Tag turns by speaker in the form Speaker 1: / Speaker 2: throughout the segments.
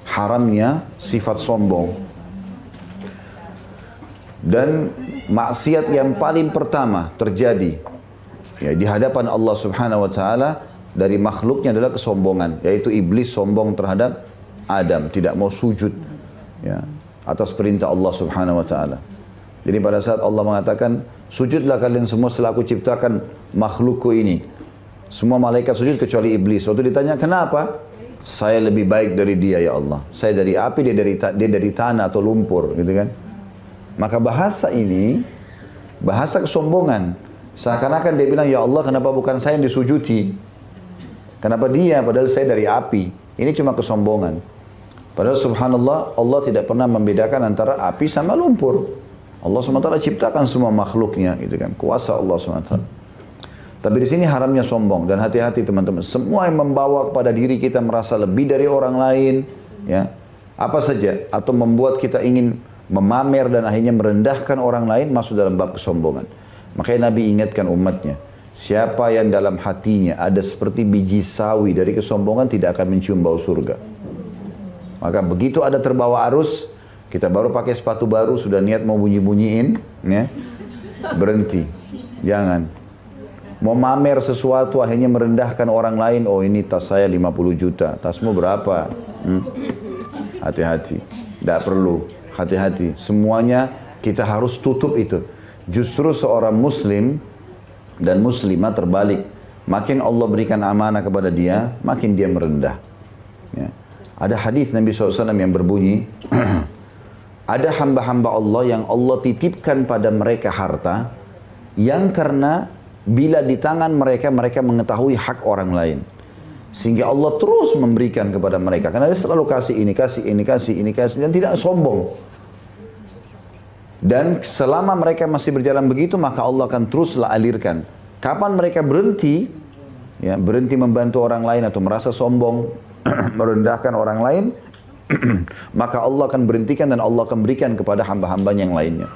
Speaker 1: haramnya sifat sombong. Dan maksiat yang paling pertama terjadi ya di hadapan Allah Subhanahu wa taala dari makhluknya adalah kesombongan, yaitu iblis sombong terhadap Adam, tidak mau sujud ya atas perintah Allah Subhanahu wa taala. Jadi pada saat Allah mengatakan, sujudlah kalian semua setelah aku ciptakan makhlukku ini. Semua malaikat sujud kecuali iblis. Waktu ditanya kenapa? Saya lebih baik dari dia ya Allah. Saya dari api, dia dari tanah atau lumpur, gitu kan? Maka bahasa ini, bahasa kesombongan. Seakan-akan dia bilang, ya Allah kenapa bukan saya yang disujuti? Kenapa dia? Padahal saya dari api. Ini cuma kesombongan. Padahal subhanallah, Allah tidak pernah membedakan antara api sama lumpur. Allah SWT ciptakan semua makhluknya, gitu kan? Kuasa Allah SWT. Tapi di sini haramnya sombong. Dan hati-hati teman-teman. Semua yang membawa kepada diri kita merasa lebih dari orang lain, ya, apa saja, atau membuat kita ingin memamer dan akhirnya merendahkan orang lain, masuk dalam bab kesombongan. Makanya Nabi ingatkan umatnya, siapa yang dalam hatinya ada seperti biji sawi dari kesombongan tidak akan mencium bau surga. Maka begitu ada terbawa arus, kita baru pakai sepatu baru, sudah niat mau bunyi-bunyiin, ya, berhenti, jangan. Mau mamer sesuatu akhirnya merendahkan orang lain, oh ini tas saya 50 juta, tasmu berapa? Hati-hati, tidak perlu. Hati-hati, semuanya kita harus tutup itu. Justru seorang muslim dan muslimah terbalik. Makin Allah berikan amanah kepada dia, makin dia merendah. Ya. Ada hadis Nabi SAW yang berbunyi, ada hamba-hamba Allah yang Allah titipkan pada mereka harta, yang karena bila di tangan mereka, mereka mengetahui hak orang lain. Sehingga Allah terus memberikan kepada mereka. Karena dia selalu kasih ini, kasih ini, kasih ini, kasih. Dan tidak sombong. Dan selama mereka masih berjalan begitu, maka Allah akan teruslah alirkan. Kapan mereka berhenti, ya, berhenti membantu orang lain atau merasa sombong, merendahkan orang lain, maka Allah akan berhentikan dan Allah akan berikan kepada hamba-hambanya yang lainnya.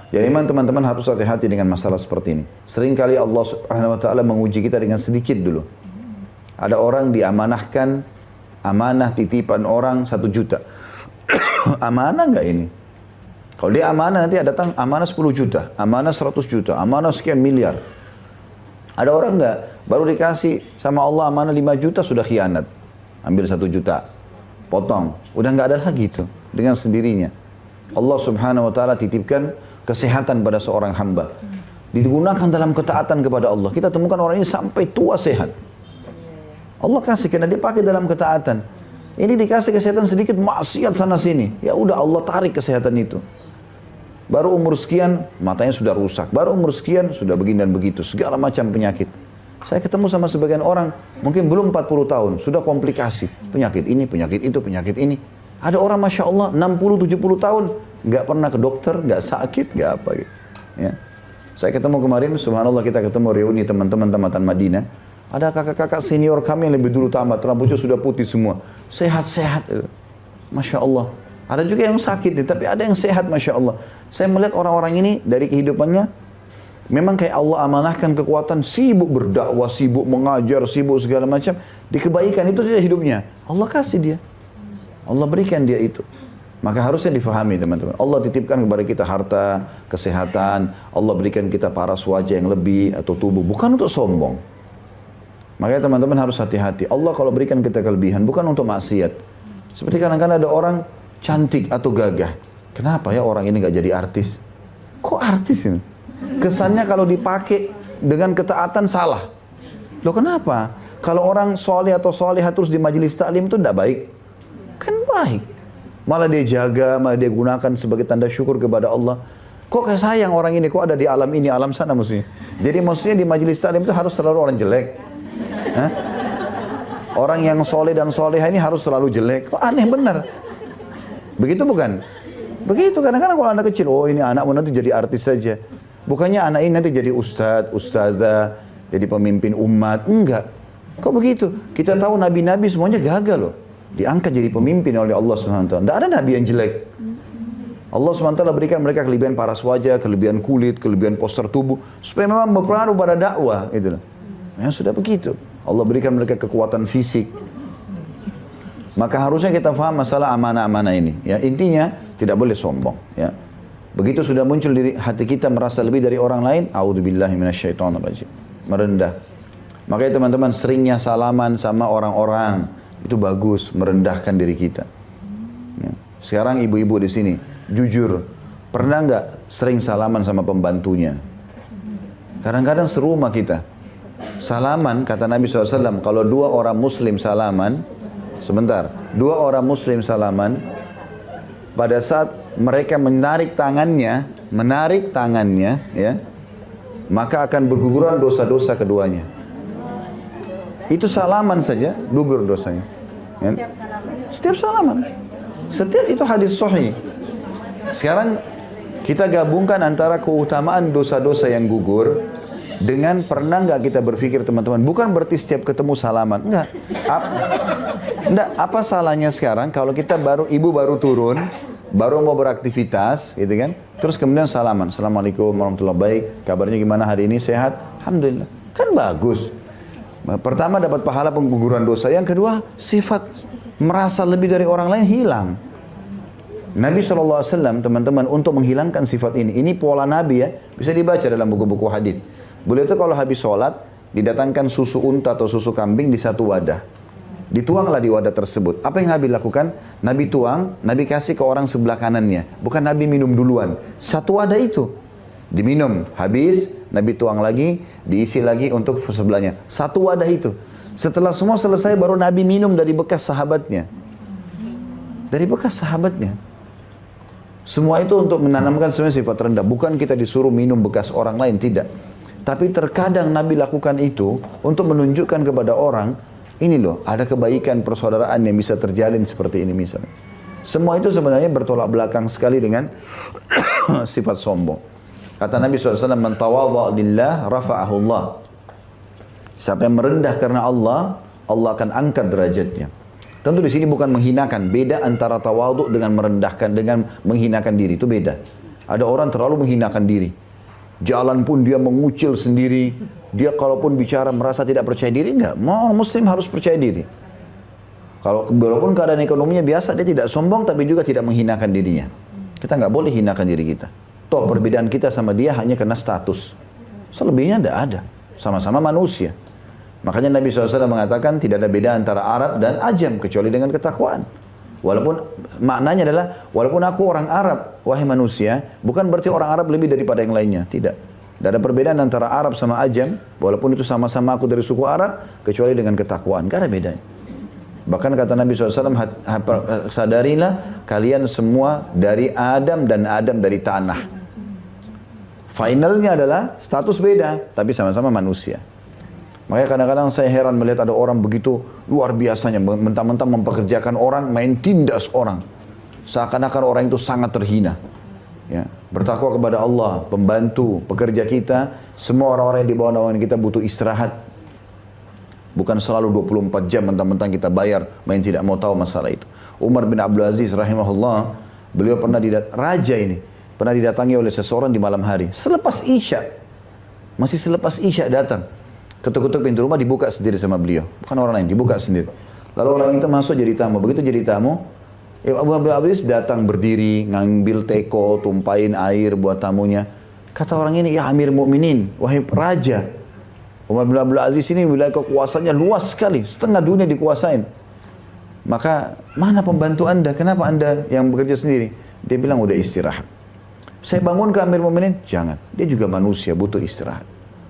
Speaker 1: Jadi teman-teman harus hati-hati dengan masalah seperti ini. Seringkali Allah Subhanahu wa taala menguji kita dengan sedikit dulu. Ada orang diamanahkan amanah titipan orang 1 juta. Amanah enggak ini? Kalau dia amanah nanti datang amanah 10 juta, amanah 100 juta, amanah sekian miliar. Ada orang enggak? Baru dikasih sama Allah amanah 5 juta sudah khianat. Ambil 1 juta, potong. Udah enggak ada lagi itu dengan sendirinya. Allah Subhanahu wa taala titipkan kesehatan pada seorang hamba. Digunakan dalam ketaatan kepada Allah. Kita temukan orang ini sampai tua sehat. Allah kasih karena dia pakai dalam ketaatan. Ini dikasih kesehatan sedikit, maksiat sana sini. Ya udah Allah tarik kesehatan itu. Baru umur sekian, matanya sudah rusak. Baru umur sekian, sudah begini dan begitu. Segala macam penyakit. Saya ketemu sama sebagian orang, mungkin belum 40 tahun, sudah komplikasi. Penyakit ini, penyakit itu, penyakit ini. Ada orang Masya Allah, 60-70 tahun, nggak pernah ke dokter, nggak sakit, nggak apa gitu. Ya. Saya ketemu kemarin, subhanallah kita ketemu reuni teman-teman tamatan Madinah. Ada kakak-kakak senior kami yang lebih dulu tamat, rambutnya sudah putih semua. Sehat-sehat. Masya Allah. Ada juga yang sakit, tapi ada yang sehat Masya Allah. Saya melihat orang-orang ini dari kehidupannya, memang kayak Allah amanahkan kekuatan, sibuk berdakwah, sibuk mengajar, sibuk segala macam. Di kebaikan itu dia hidupnya. Allah kasih dia. Allah berikan dia itu. Maka harusnya difahami teman-teman. Allah titipkan kepada kita harta, kesehatan. Allah berikan kita paras wajah yang lebih atau tubuh. Bukan untuk sombong. Makanya teman-teman harus hati-hati. Allah kalau berikan kita kelebihan bukan untuk maksiat. Seperti kadang-kadang ada orang cantik atau gagah. Kenapa ya orang ini gak jadi artis? Kok artis ini? Kesannya kalau dipakai dengan ketaatan salah. Loh kenapa? Kalau orang soleh atau solehah terus di majelis taklim itu tidak baik. Kan baik. Malah dia jaga, malah dia gunakan sebagai tanda syukur kepada Allah. Kok kayak sayang orang ini, kok ada di alam ini, alam sana mesti. Jadi maksudnya di majelis taklim itu harus selalu orang jelek. Hah? Orang yang soleh dan solehah ini harus selalu jelek. Kok aneh benar. Begitu bukan? Begitu kadang-kadang kalau anak kecil, oh ini anakmu nanti jadi artis saja. Bukannya anak ini nanti jadi ustadz, ustadzah, jadi pemimpin umat. Enggak. Kok begitu? Kita tahu nabi-nabi semuanya gagal loh. Diangkat jadi pemimpin oleh Allah SWT. Tidak ada nabi yang jelek. Allah SWT berikan mereka kelebihan paras wajah, kelebihan kulit, kelebihan postur tubuh. Supaya memang berpengaruh pada dakwah. Gitu loh. Ya sudah begitu. Allah berikan mereka kekuatan fisik. Maka harusnya kita faham masalah amanah-amanah ini. Ya, intinya tidak boleh sombong. Ya. Begitu sudah muncul di hati kita merasa lebih dari orang lain, a'udzubillahi minasyaitonirrajim. Merendah. Makanya teman-teman seringnya salaman sama orang-orang itu bagus, merendahkan diri kita. Ya. Sekarang ibu-ibu di sini, jujur, pernah nggak sering salaman sama pembantunya? Kadang-kadang serumah kita. Salaman, kata Nabi SAW, kalau dua orang muslim salaman, sebentar, dua orang muslim salaman, pada saat mereka menarik tangannya, ya, maka akan berguguran dosa-dosa keduanya. Itu salaman saja, gugur dosanya. Ya. Setiap salaman. Setiap itu hadis sahih. Sekarang kita gabungkan antara keutamaan dosa-dosa yang gugur dengan pernah nggak kita berpikir teman-teman, bukan berarti setiap ketemu salaman, enggak. Apa salahnya sekarang kalau kita ibu baru turun, baru mau beraktivitas, gitu kan? Terus kemudian salaman, assalamualaikum warahmatullahi wabarakatuh, kabarnya gimana hari ini, sehat? Alhamdulillah, kan bagus. Pertama dapat pahala pengguguran dosa, yang kedua sifat merasa lebih dari orang lain hilang. Nabi SAW teman-teman untuk menghilangkan sifat ini pola Nabi ya, bisa dibaca dalam buku-buku hadis. Beliau itu kalau habis sholat, didatangkan susu unta atau susu kambing di satu wadah. Dituanglah di wadah tersebut. Apa yang Nabi lakukan? Nabi tuang, Nabi kasih ke orang sebelah kanannya. Bukan Nabi minum duluan. Satu wadah itu. Diminum, habis, Nabi tuang lagi, diisi lagi untuk sebelahnya. Satu wadah itu. Setelah semua selesai, baru Nabi minum dari bekas sahabatnya. Dari bekas sahabatnya. Semua itu untuk menanamkan sebenarnya sifat rendah. Bukan kita disuruh minum bekas orang lain, tidak. Tapi terkadang Nabi lakukan itu untuk menunjukkan kepada orang, ini loh, ada kebaikan persaudaraan yang bisa terjalin seperti ini misalnya. Semua itu sebenarnya bertolak belakang sekali dengan sifat sombong. Kata Nabi SAW, man tawadha lillah rafa'ahu Allah. Siapa yang merendah karena Allah, Allah akan angkat derajatnya. Tentu di sini bukan menghinakan, beda antara tawadhu dengan merendahkan, dengan menghinakan diri, itu beda. Ada orang terlalu menghinakan diri. Jalan pun dia mengucil sendiri. Dia kalaupun bicara merasa tidak percaya diri, enggak. Mau muslim harus percaya diri. Kalau walaupun keadaan ekonominya biasa, dia tidak sombong tapi juga tidak menghinakan dirinya. Kita enggak boleh hinakan diri kita. Toh perbedaan kita sama dia hanya karena status. Selebihnya enggak ada. Sama-sama manusia. Makanya Nabi SAW mengatakan tidak ada beda antara Arab dan Ajam kecuali dengan ketakwaan. Walaupun maknanya adalah, walaupun aku orang Arab, wahai manusia, bukan berarti orang Arab lebih daripada yang lainnya. Tidak. Tidak ada perbedaan antara Arab sama Ajam, walaupun itu sama-sama aku dari suku Arab, kecuali dengan ketakwaan. Tidak ada bedanya. Bahkan kata Nabi SAW, sadarilah kalian semua dari Adam dan Adam dari tanah. Finalnya adalah status beda, tapi sama-sama manusia. Makanya kadang-kadang saya heran melihat ada orang begitu luar biasanya, mentang-mentang mempekerjakan orang, main tindas orang. Seakan-akan orang itu sangat terhina. Ya, bertakwa kepada Allah, pembantu, pekerja kita, semua orang-orang yang di bawah naungan kita butuh istirahat. Bukan selalu 24 jam mentang-mentang kita bayar, main tidak mau tahu masalah itu. Umar bin Abdul Aziz rahimahullah, beliau pernah raja ini, pernah didatangi oleh seseorang di malam hari. Selepas Isya, masih selepas Isya datang. Ketuk-ketuk pintu rumah dibuka sendiri sama beliau. Bukan orang lain, dibuka sendiri. Lalu orang itu masuk jadi tamu. Begitu jadi tamu, Abu Abdul Aziz datang berdiri, ngambil teko, tumpahin air buat tamunya. Kata orang ini, ya Amir Mu'minin, wahai raja. Umar bin Abdul Aziz ini wilayah kekuasaannya luas sekali. Setengah dunia dikuasain. Maka, mana pembantu anda? Kenapa anda yang bekerja sendiri? Dia bilang, udah istirahat. Saya bangun ke Amir Mu'minin? Jangan. Dia juga manusia, butuh istirahat.